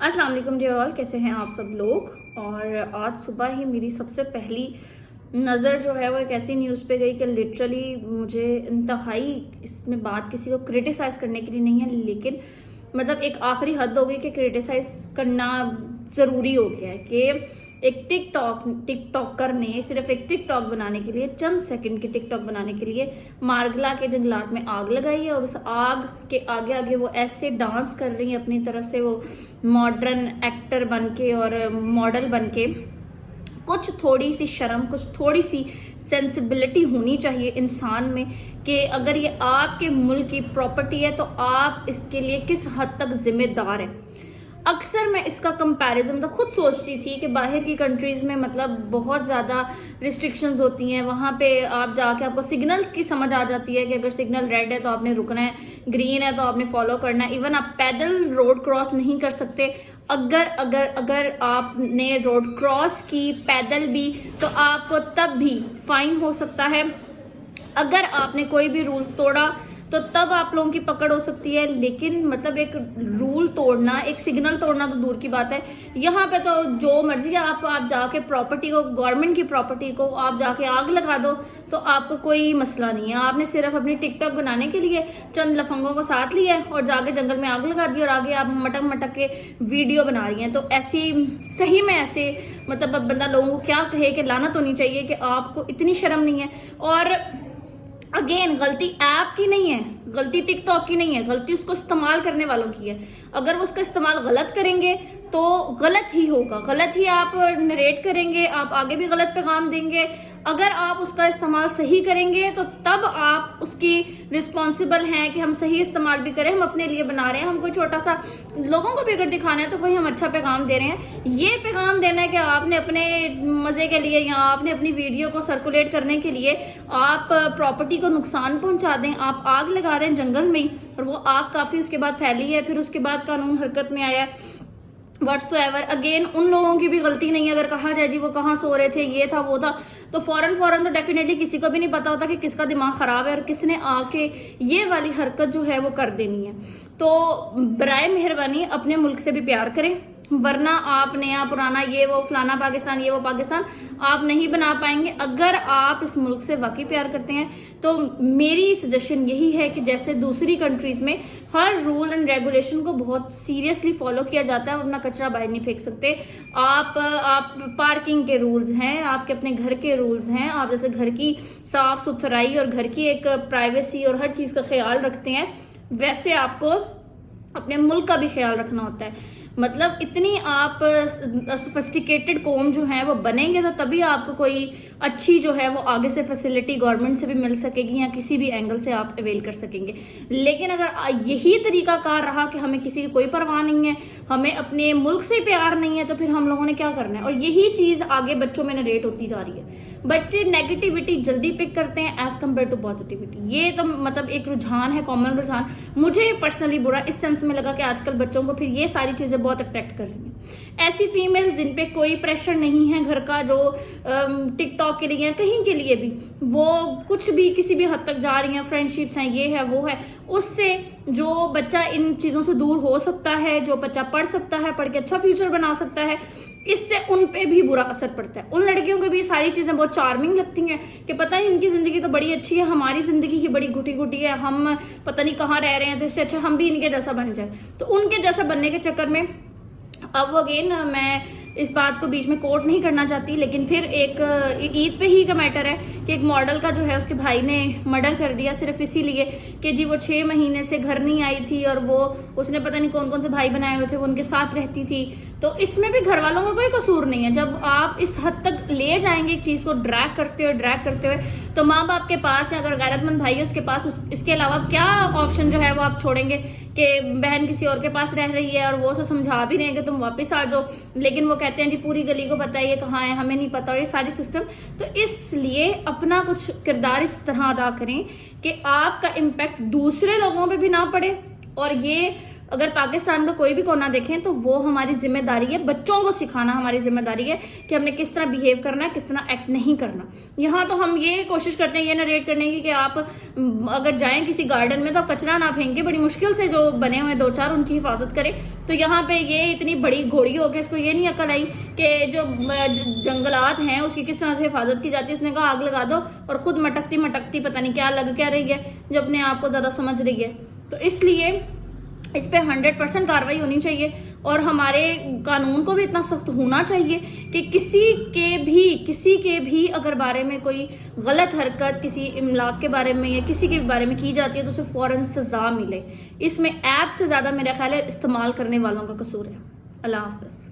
अस्सलाम वालेकुम dear all, कैसे हैं आप सब लोग। और आज सुबह ही मेरी सबसे पहली नज़र जो है वो एक ऐसी न्यूज़ पे गई कि लिटरली मुझे इंतहाई, इसमें बात किसी को क्रिटिसाइज़ करने के लिए नहीं है, लेकिन मतलब एक आखिरी हद हो गई कि क्रिटिसाइज़ करना ज़रूरी हो गया है कि एक टिकटॉकर ने सिर्फ एक टिकटॉक बनाने के लिए, चंद सेकंड की टिकटॉक बनाने के लिए मारगला के जंगलात में आग लगाई है। और उस आग के आगे आगे वो ऐसे डांस कर रही है अपनी तरफ से, वो मॉडर्न एक्टर बन के और मॉडल बन के। कुछ थोड़ी सी शर्म, कुछ थोड़ी सी सेंसिबिलिटी होनी चाहिए इंसान में कि अगर ये आपके मुल्क की प्रॉपर्टी है तो आप इसके लिए किस हद तक जिम्मेदार हैं। अक्सर मैं इसका कंपैरिजन तो खुद सोचती थी कि बाहर की कंट्रीज़ में मतलब बहुत ज़्यादा रिस्ट्रिक्शंस होती हैं, वहाँ पे आप जाके आपको सिग्नल्स की समझ आ जाती है कि अगर सिग्नल रेड है तो आपने रुकना है, ग्रीन है तो आपने फॉलो करना है। इवन आप पैदल रोड क्रॉस नहीं कर सकते। अगर अगर अगर आपने रोड क्रॉस की पैदल भी तो आपको तब भी फाइन हो सकता है। अगर आपने कोई भी रूल तोड़ा तो तब आप लोगों की पकड़ हो सकती है। लेकिन मतलब एक रूल तोड़ना, एक सिग्नल तोड़ना तो दूर की बात है, यहाँ पे तो जो मर्जी आप जाके प्रॉपर्टी को, गवर्नमेंट की प्रॉपर्टी को आप जाके आग लगा दो तो आपको कोई मसला नहीं है। आपने सिर्फ अपनी टिकटॉक बनाने के लिए चंद लफंगों को साथ लिया है और जाके जंगल में आग लगा दी और आगे आप मटक मटक के वीडियो बना रही हैं। तो ऐसी सही में ऐसे मतलब अब बंदा लोगों को क्या कहे कि लानत होनी चाहिए कि आपको इतनी शर्म नहीं है। और अगेन गलती ऐप की नहीं है, गलती टिकटॉक की नहीं है, गलती उसको इस्तेमाल करने वालों की है। अगर वो उसका इस्तेमाल गलत करेंगे तो गलत ही होगा, गलत ही आप नरेट करेंगे, आप आगे भी गलत पैगाम देंगे। अगर आप उसका इस्तेमाल सही करेंगे तो तब आप उसकी रिस्पॉन्सिबल हैं कि हम सही इस्तेमाल भी करें, हम अपने लिए बना रहे हैं, हम कोई छोटा सा लोगों को भी अगर दिखाना है तो कोई हम अच्छा पैगाम दे रहे हैं। ये पैगाम देना है कि आपने अपने मजे के लिए या आपने अपनी वीडियो को सर्कुलेट करने के लिए आप प्रॉपर्टी को नुकसान पहुंचा दें, आप आग लगा दें जंगल में, और वो आग काफी उसके बाद फैली है, फिर उसके बाद कानून हरकत में आया है व्हाट्सएवर। अगेन उन लोगों की भी गलती नहीं है। अगर कहा जाए जी वो कहाँ सो रहे थे, ये था वो था, तो फौरन तो डेफिनेटली किसी को भी नहीं पता होता कि किसका दिमाग खराब है और किसने आके ये वाली हरकत जो है वो कर देनी है। तो बराए मेहरबानी अपने मुल्क से भी प्यार करें, वरना आप नया पुराना ये वो फलाना पाकिस्तान ये वो पाकिस्तान आप नहीं बना पाएंगे। अगर आप इस मुल्क से वाकई प्यार करते हैं तो मेरी सजेशन यही है कि जैसे दूसरी कंट्रीज में हर रूल एंड रेगुलेशन को बहुत सीरियसली फॉलो किया जाता है, अपना कचरा बाहर नहीं फेंक सकते। आप पार्किंग के रूल्स हैं, आपके अपने घर के रूल्स हैं, आप जैसे घर की साफ सुथराई और घर की एक प्राइवेसी और हर चीज का ख्याल रखते हैं, वैसे आपको अपने मुल्क का भी ख्याल रखना होता है। मतलब इतनी आप सोफिस्टिकेटेड कौम जो है वो बनेंगे तो तभी आपको कोई अच्छी जो है वो आगे से फैसिलिटी गवर्नमेंट से भी मिल सकेगी या किसी भी एंगल से आप अवेल कर सकेंगे। लेकिन अगर यही तरीका कार रहा कि हमें किसी की कोई परवाह नहीं है, हमें अपने मुल्क से प्यार नहीं है, तो फिर हम लोगों ने क्या करना है। और यही चीज आगे बच्चों में नरेट होती जा रही है। बच्चे नेगेटिविटी जल्दी पिक करते हैं एज कम्पेयर टू पॉजिटिविटी। ये तो मतलब एक रुझान है, कॉमन रुझान। मुझे पर्सनली बुरा इस सेंस में लगा कि आजकल बच्चों को फिर ये सारी चीजें बहुत अट्रैक्ट कर रही हैं। ऐसी फीमेल्स जिन पे कोई प्रेशर नहीं है घर का, जो टिकटॉक के लिए कहीं के लिए भी वो कुछ भी किसी भी हद तक जा रही हैं, फ्रेंडशिप्स हैं, ये है वो है, उससे जो बच्चा इन चीजों से दूर हो सकता है, जो बच्चा पढ़ सकता है, पढ़ के अच्छा फ्यूचर बना सकता है, इससे उन पे भी बुरा असर पड़ता है। उन लड़कियों को भी सारी चीजें बहुत चार्मिंग लगती हैं कि पता नहीं इनकी जिंदगी तो बड़ी अच्छी है, हमारी जिंदगी ही बड़ी घुटी घुटी है, हम पता नहीं कहाँ रह रहे हैं, तो इससे अच्छा हम भी इनके जैसा बन जाए। तो उनके जैसा बनने के चक्कर में अब अगेन मैं इस बात को बीच में कोट नहीं करना चाहती, लेकिन फिर एक ईद पे ही का मैटर है कि एक मॉडल का जो है उसके भाई ने मर्डर कर दिया सिर्फ इसीलिए कि जी वो 6 महीने से घर नहीं आई थी और वो उसने पता नहीं कौन कौन से भाई बनाए हुए थे, वो उनके साथ रहती थी। तो इसमें भी घर वालों का कोई कसूर नहीं है। जब आप इस हद तक ले जाएंगे एक चीज को ड्रैग करते हुए तो माँ बाप के पास या अगर गैरतमंद भाई है उसके पास इसके अलावा क्या ऑप्शन जो है वो आप छोड़ेंगे कि बहन किसी और के पास रह रही है और वो उसे समझा भी रहे हैं कि तुम वापस आ जाओ, लेकिन वो कहते हैं जी पूरी गली को पता है ये कहाँ है, हमें नहीं पता, और ये सारी सिस्टम। तो इसलिए अपना कुछ किरदार इस तरह अदा करें कि आपका इम्पैक्ट दूसरे लोगों पे भी ना पड़े और ये اگر پاکستان کا کوئی بھی کونا دیکھیں تو وہ ہماری ذمہ داری ہے، بچوں کو سکھانا ہماری ذمہ داری ہے کہ ہم نے کس طرح بیہیو کرنا ہے، کس طرح ایکٹ نہیں کرنا. یہاں تو ہم یہ کوشش کرتے ہیں یہ نریٹ کرنے کی کہ آپ اگر جائیں کسی گارڈن میں تو آپ کچرا نہ پھینکیں، بڑی مشکل سے جو بنے ہوئے دو چار ان کی حفاظت کریں. تو یہاں پہ یہ اتنی بڑی گھوڑی ہو کے اس کو یہ نہیں عقل آئی کہ جو جنگلات ہیں اس کی کس طرح سے حفاظت کی جاتی ہے. اس نے کہا آگ لگا دو، اور خود مٹکتی مٹکتی پتہ نہیں کیا لگ کیا رہی ہے جو اپنے آپ کو زیادہ سمجھ رہی ہے. تو اس لیے اس پہ 100% کارروائی ہونی چاہیے، اور ہمارے قانون کو بھی اتنا سخت ہونا چاہیے کہ کسی کے بھی اگر بارے میں کوئی غلط حرکت کسی املاک کے بارے میں یا کسی کے بارے میں کی جاتی ہے تو اسے فوراً سزا ملے. اس میں ایپ سے زیادہ میرا خیال ہے استعمال کرنے والوں کا قصور ہے. اللہ حافظ.